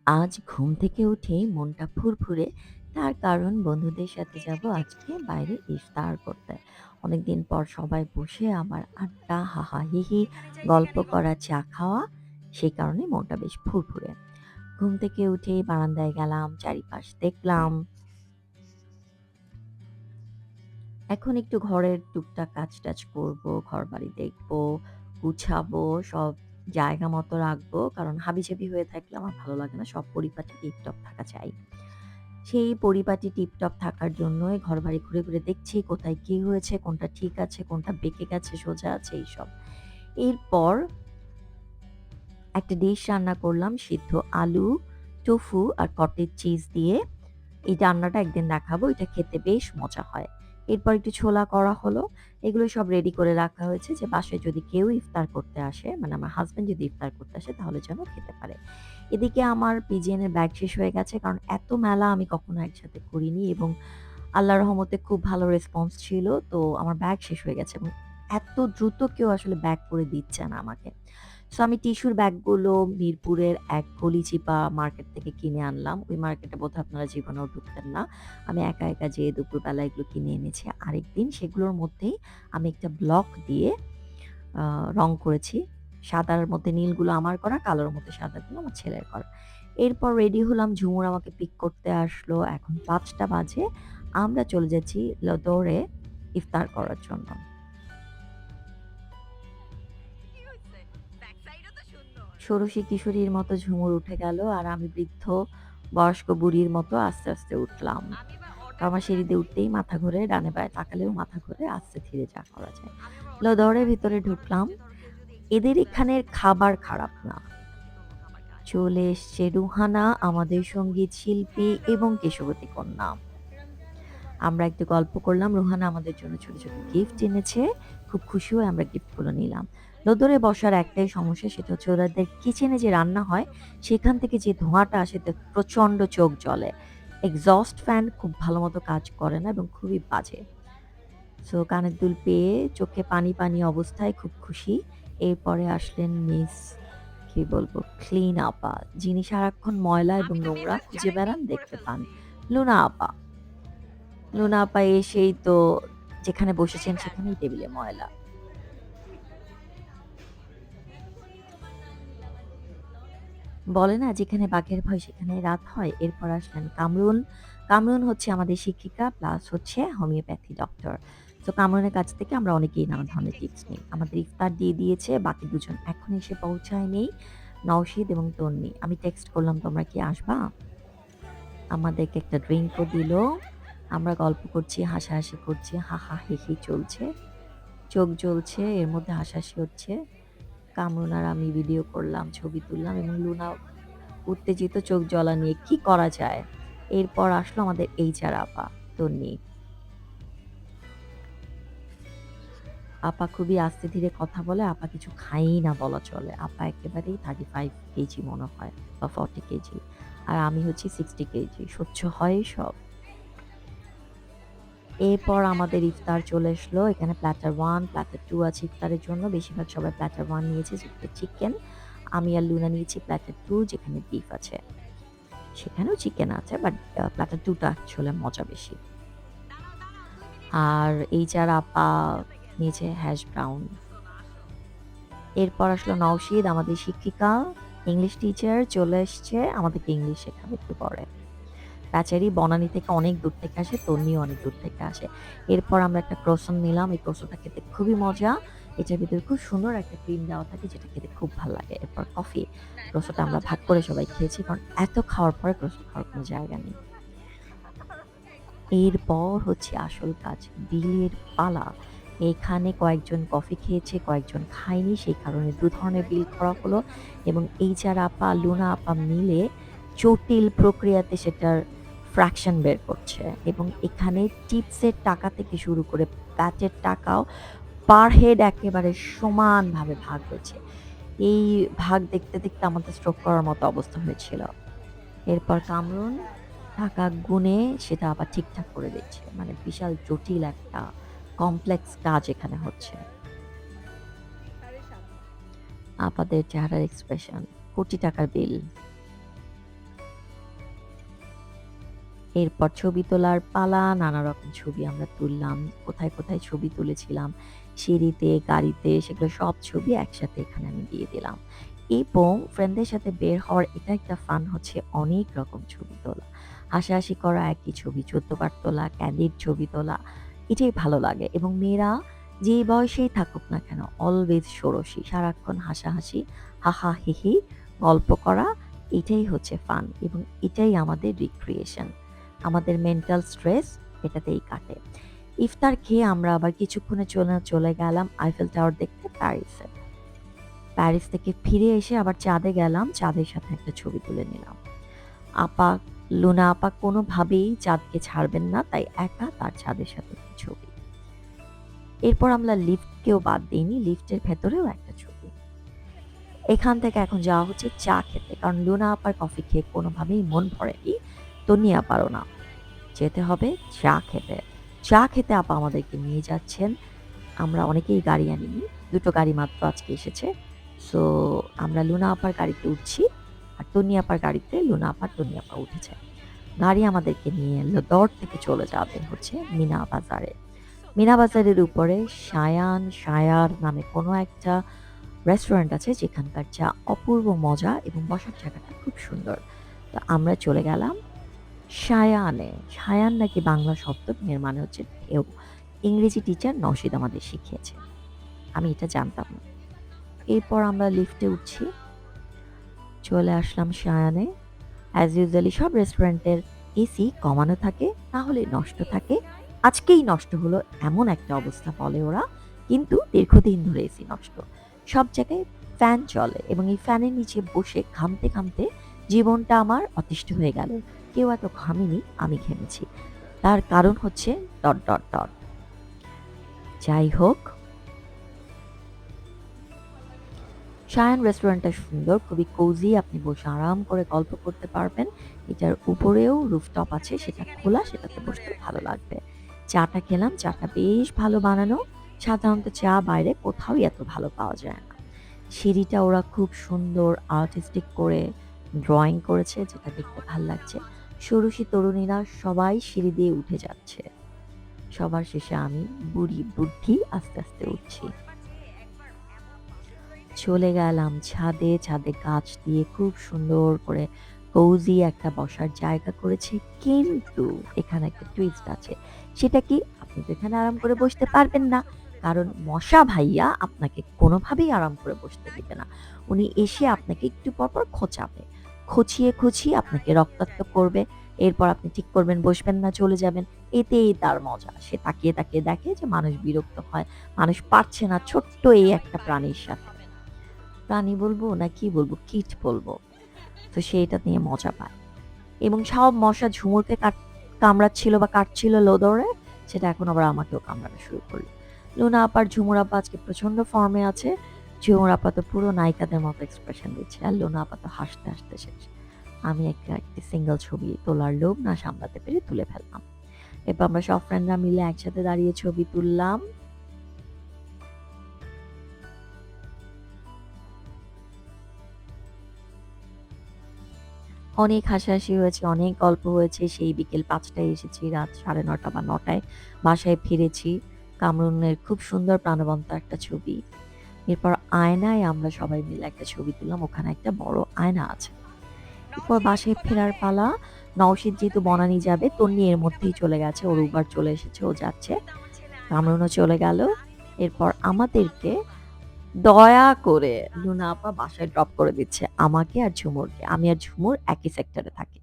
আজ ঘুম থেকে উঠেই মনটা ফুরফুরে। তার কারণ বন্ধুদের সাথে যাব আজকে বাইরে ইফতার করতে। অনেকদিন পর সবাই বসে আবার আড্ডা, হাহাহিহি, গল্প করা, চা খাওয়া। সেই কারণে মনটা বেশ ফুরফুরে। ঘুম থেকে উঠেই বারান্দায় গেলাম, চারিপাশ দেখলাম। এখন একটু ঘরের টুকটাক কাজ-টাজ করব, ঘরবাড়ি দেখব, গুছাবো, সব জায়গা মতো রাখবো। কারণ হাবিজাবি হয়ে থাকলে আমার ভালো লাগে না। সব পরিপাটি টিপটপ থাকা চাই। সেই পরিপাটি টিপটপ থাকার জন্যই ঘরবাড়ি ঘুরে, ঘুরে দেখছি কোথায় কি হয়েছে, কোনটা ঠিক আছে, কোনটা বেঁকে গেছে, সোজা আছে এইসব। এরপর একটা ডিশ রান্না করলাম সিদ্ধ আলু, টোফু আর কটেজ চিজ দিয়ে। এই রান্নাটা একদিন দেখাবো। এটা খেতে বেশ মজা হয়। এরপর একটু ছোলা করা হলো। এগুলো সব রেডি করে রাখা হয়েছে যে বাসায় যদি কেউ ইফতার করতে আসে, মানে আমার হাসব্যান্ড যদি ইফতার করতে আসে তাহলে যেন খেতে পারে। এদিকে আমার পিজিএন এর ব্যাগ শেষ হয়ে গেছে। কারণ এত মেলা আমি কখনো একসাথে করিনি এবং আল্লাহর রহমতে খুব ভালো রেসপন্স ছিল। তো আমার ব্যাগ শেষ হয়ে গেছে এবং এত দ্রুত কেউ আসলে ব্যাগ করে দিচ্ছে না আমাকে। সো আমি টিস্যুর ব্যাগগুলো মিরপুরের এক গলিচিপা মার্কেট থেকে কিনে আনলাম। ওই মার্কেটে বোধহয় আপনারা জীবনেও ঢুকতেন না। আমি একা, একা যেয়ে দুপুরবেলা এগুলো কিনে এনেছি। আরেকদিন সেগুলোর মধ্যেই আমি একটা ব্লক দিয়ে আ রং করেছি। সাদার মধ্যে নীলগুলো আমার করা, কালোর মধ্যে সাদাগুলো আমার ছেলের করা। এরপর রেডি হলাম, ঝুমুর আমাকে পিক করতে আসলো। এখন ৫টা বাজে। আমরা চলে যাচ্ছি দৌড়ে ইফতার করার জন্য। ষোড়শী কিশোরীর মতো ঝুমুর উঠে গেল আর আমি বৃদ্ধ বয়স্ক বুড়ির মতো আস্তে, আস্তে উঠলাম। কারণ আমার সিঁড়ি দিয়ে উঠতেই মাথা ঘুরে, ডানে বাঁয়ে তাকালেও মাথা ঘুরে, আস্তে ধীরে যা করা যায়। দৌড়ে ভিতরে ঢুকলাম। এদের এখানের খাবার খারাপ না। চলে এসছে রুহানা, আমাদের সঙ্গীত শিল্পী এবং কেশবতী কন্যা। আমরা একটু গল্প করলাম। রুহানা আমাদের জন্য ছোট, ছোট গিফট এনেছে। খুব খুশি হয়ে আমরা গিফটগুলো নিলাম। লোদরে বসার একটাই সমস্যা, সেটা হচ্ছে ওনাদের কিচেনে যে রান্না হয়, সেখান থেকে যে ধোঁয়াটা আসে তে প্রচণ্ড চোখ জ্বলে। এক্সহস্ট ফ্যান খুব ভালোমতো কাজ করে না এবং খুবই বাজে। সো কানের দুল পেয়ে চোখে পানি, পানি অবস্থায় খুব খুশি। এরপরে আসলেন মিস কি বলবো ক্লিন আপা, যিনি সারাক্ষণ ময়লা এবং নোংরা খুঁজে বেড়ান, দেখতে পান। লুনা আপা। লুনা আপা এসেই তো যেখানে বসেছেন সেখানেই টেবিলে ময়লা। বলে না যেখানে বাঘের ভয় সেখানে রাত হয়। এরপর আসলেন কামরুন। কামরুন হচ্ছে আমাদের শিক্ষিকা প্লাস হচ্ছে হোমিওপ্যাথি ডক্টর। তো কামরুনের কাছ থেকে আমরা অনেকেই নানা ধরনের টিপস নিই। আমাদের ইফতার দিয়ে দিয়েছে। বাকি ২ জন এখনো এসে পৌঁছায়নি। নওশীদ এবং তন্নি। আমি টেক্সট করলাম, "তোমরা কি আসবা?" আমাদেরকে একটা ড্রিংকও দিল। আমরা গল্প করছি, হাসাহাসি করছি, হাহা হেহে চলছে। চোখ জ্বলছে, এর মধ্যে হাসাহাসি হচ্ছে। কামরুন আর আমি ভিডিও করলাম, ছবি তুললাম এবং লুনা উত্তেজিত চোখ জ্বলা নিয়ে কি করা যায়? এরপর আসলো আমাদের HR আপা, তন্নি। আপা খুবই আস্তে ধীরে কথা বলে, আপা কিছু খায়ই না বলা চলে। আপা একেবারেই 35 কেজি মনে হয় বা 40 কেজি। আর আমি হচ্ছি 60 কেজি। সহ্য হয় এসব? এরপর আমাদের ইফতার চলে আসলো। এখানে প্ল্যাটার 1, প্ল্যাটার 2 আছে ইফতারের জন্য। বেশিরভাগ সবাই প্ল্যাটার 1 নিয়েছে যেটাতে চিকেন। আমি আর লুনা নিয়েছি প্ল্যাটার 2 যেখানে বিফ আছে। সেখানেও চিকেন আছে বাট প্ল্যাটার 2 টা আসলে মজা বেশি। আর HR আপা নিয়েছে হ্যাশ ব্রাউন। এরপর আসলো নওশীদ, আমাদের শিক্ষিকা, ইংলিশ টিচার চলে এসছে। আমাদেরকে ইংলিশ শেখাবে একটু পরে। বেচারি বনানী থেকে অনেক দূর থেকে আসে, তন্নিও অনেক দূর থেকে আসে। এরপর আমরা একটা ক্রোসেন্ট নিলাম। এই ক্রোসেন্টটা খেতে খুবই মজা। এটার ভিতরে খুব সুন্দর একটা ক্রিম দেওয়া থাকে যেটা খেতে খুব ভাল লাগে। এরপর কফি। ক্রোসেন্টটা আমরা ভাগ করে সবাই খেয়েছি। কারণ এত খাওয়ার পরে ক্রোসেন্ট খাওয়ার কোনো জায়গা নেই। এরপর হচ্ছে আসল কাজ, বিলের পালা। এখানে কয়েকজন কফি খেয়েছে, কয়েকজন খায়নি। সেই কারণে ২ ধরনের বিল করা হলো এবং HR আপা, লুনা আপা মিলে জটিল প্রক্রিয়াতে সেটার ফ্র্যাকশন বের করছে এবং এখানে টিপসের টাকা থেকে শুরু করে প্যাটের টাকাও পার হেড একেবারে সমানভাবে ভাগ হয়েছে। এই ভাগ দেখতে, দেখতে আমাদের স্ট্রোক করার মতো অবস্থা হয়েছিল। এরপর কামরুন টাকা গুনে সেটা আবার ঠিকঠাক করে দিচ্ছে। মানে বিশাল জটিল একটা কমপ্লেক্স কাজ এখানে হচ্ছে। আপাদের চেহারার এক্সপ্রেশন, কোটি টাকার বিল। এরপর ছবি তোলার পালা, নানা রকম ছবি আমরা তুললাম। কোথায়, কোথায় ছবি তুলেছিলাম, সিঁড়িতে, গাড়িতে সেগুলো সব ছবি একসাথে এখানে আমি দিয়ে দিলাম। এবং ফ্রেন্ডদের সাথে বের হওয়ার এটা একটা ফান হচ্ছে অনেক রকম ছবি তোলা। হাসাহাসি করা একই ছবি ১৪ বার তোলা, ক্যান্ডিড ছবি তোলা, এটাই ভালো লাগে এবং মেয়েরা যেই বয়সেই থাকুক না কেন অলওয়েজ ষোড়শী। সারাক্ষণ হাসাহাসি, হাহা হিহি, গল্প করা এটাই হচ্ছে ফান এবং এটাই আমাদের রিক্রিয়েশন। আমাদের মেন্টাল স্ট্রেস এটাতেই কাটে। ইফতার খেয়ে আমরা আবার কিছুক্ষণে চলে গেলাম আইফেল টাওয়ার দেখতে প্যারিসে। প্যারিস থেকে ফিরে এসে আবার চাঁদে গেলাম। চাঁদের সাথে একটা ছবি তুলে নিলাম। আপা, লুনা আপা কোনোভাবেই চাঁদকে ছাড়বেন না, তাই একা তার চাঁদের সাথে একটা ছবি। এরপর আমরা লিফটকেও বাদ দিইনি, লিফটের ভেতরেও একটা ছবি। এখান থেকে এখন যাওয়া হচ্ছে চা খেতে, কারণ লুনা আপার কফি খেয়ে কোনোভাবেই মন ভরেনি, তন্নি আপারও না। যেতে হবে চা খেতে। চা খেতে আপা আমাদেরকে নিয়ে যাচ্ছেন। আমরা অনেকেই গাড়ি আনিনি। ২ টো গাড়ি মাত্র আজকে এসেছে। সো আমরা লুনা আপার গাড়িতে উঠছি। আর তন্নি আপার গাড়িতে লুনা আপা, তন্নি আপা উঠেছে। গাড়ি আমাদেরকে নিয়ে দৌড় থেকে চলে যাবে হচ্ছে মিনা বাজারে। মিনা বাজারের উপরে শায়ার নামে কোনো একটা রেস্টুরেন্ট আছে যেখানকার চা অপূর্ব মজা এবং বসার জায়গাটা খুব সুন্দর। তো আমরা চলে গেলাম সায়ানে। সায়ান নাকি বাংলা শব্দ, এর মানে হচ্ছে ঢেউ। ইংরেজি টিচার নওশীদ আমাদের শিখিয়েছে। আমি এটা জানতাম না। এরপর আমরা লিফটে উঠছি। চলে আসলাম সায়ানে। অ্যাজ ইউজুয়ালি সব রেস্টুরেন্টের এসি কমানো থাকে, না হলে নষ্ট থাকে। আজকেই নষ্ট হলো এমন একটা অবস্থা বলে ওরা, কিন্তু দীর্ঘদিন ধরে এসি নষ্ট। সব জায়গায় ফ্যান চলে এবং এই ফ্যানের নিচে বসে ঘামতে ঘামতে জীবনটা আমার অতিষ্ঠ হয়ে গেল। কেউ এত ঘামেনি, আমি ঘেমেছি। তার কারণ হচ্ছে ডট ডট ডট। যাই হোক, শায়ান রেস্টুরেন্টটা সুন্দর, খুবই কোজি, আপনি বসে আরাম করে গল্প করতে পারবেন। এটার উপরেও রুফটপ আছে, সেটা খোলা, সেটাতে বসতে ভালো লাগবে। চাটা খেলাম, চাটা বেশ ভালো বানানো। সাধারণত চা বাইরে কোথাওই এত ভালো পাওয়া যায় না। সিঁড়িটা ওরা খুব সুন্দর আর্টিস্টিক করে ড্রয়িং করেছে, যেটা দেখতে ভাল লাগছে। ষোড়শী তরুণীরা সবাই সিঁড়ি দিয়ে উঠে যাচ্ছে। সবার শেষে আমি বুড়ি বুদ্ধি আস্তে আস্তে উঠছি। চলে গেলাম ছাদে। ছাদে গাছ দিয়ে খুব সুন্দর করে কোজি একটা বসার জায়গা করেছে। কিন্তু এখানে একটা টুইস্ট আছে। সেটা কি? আপনি তো এখানে আরাম করে বসতে পারবেন না। কারণ মশা ভাইয়া আপনাকে কোনোভাবেই আরাম করে বসতে দিবে না। উনি এসে আপনাকে একটু পরপর খোঁচাবে। খুঁচিয়ে আপনাকে রক্তাক্ত করবে। এরপর আপনি ঠিক করবেন বসবেন না, চলে যাবেন। এতেই তার মজা। সে তাকিয়ে দেখে যে মানুষ বিরক্ত হয়। মানুষ পারছে না ছোট্ট এই একটা প্রাণীর সাথে। প্রাণী বলবো না কি বলবো, কীট বলবো। তো সে এটা নিয়ে মজা পায় এবং সব মশা ঝুমুরকে কামড়াচ্ছিল বা কাটছিল লোদরে, সেটা এখন আবার আমাকেও কামড়ানো শুরু করলো। লুনা আপার ঝুমুর আপা আজকে প্রচন্ড ফর্মে আছে। ঝুমুর আপা তো পুরো নায়িকাদের মতো এক্সপ্রেশন দিচ্ছে আর লুনা আপা তো হাসতে হাসতে শেষ। আমি একটি সিঙ্গেল ছবি তোলার লোভ না সামলাতে পেরে তুলে ফেললাম। এরপর আমরা সব ফ্রেন্ডরা মিলে একসাথে দাঁড়িয়ে ছবি তুললাম। অনেক হাসাহাসি হয়েছে, অনেক গল্প হয়েছে। সেই বিকেল ৫টায় এসেছি, রাত ৯:৩০ বা ৯টায় বাসায় ফিরেছি। কামরুনের খুব সুন্দর প্রাণবন্ত একটা ছবি। এরপর আয়নায় আমরা সবাই মিলে একটা ছবি তুললাম। ওখানে একটা বড় আয়না আছে। এরপর বাসায় ফেরার পালা। নওশীদ যেহেতু বনানী যাবে, তন্নি এর মধ্যেই চলে গেছে। ওর উবার চলে এসেছে, ও যাচ্ছে। কামরুনও চলে গেল। এরপর আমাদেরকে দয়া করে লুনা আপা বাসায় ড্রপ করে দিচ্ছে আমাকে আর ঝুমুরকে। আমি আর ঝুমুর একই সেক্টরে থাকি।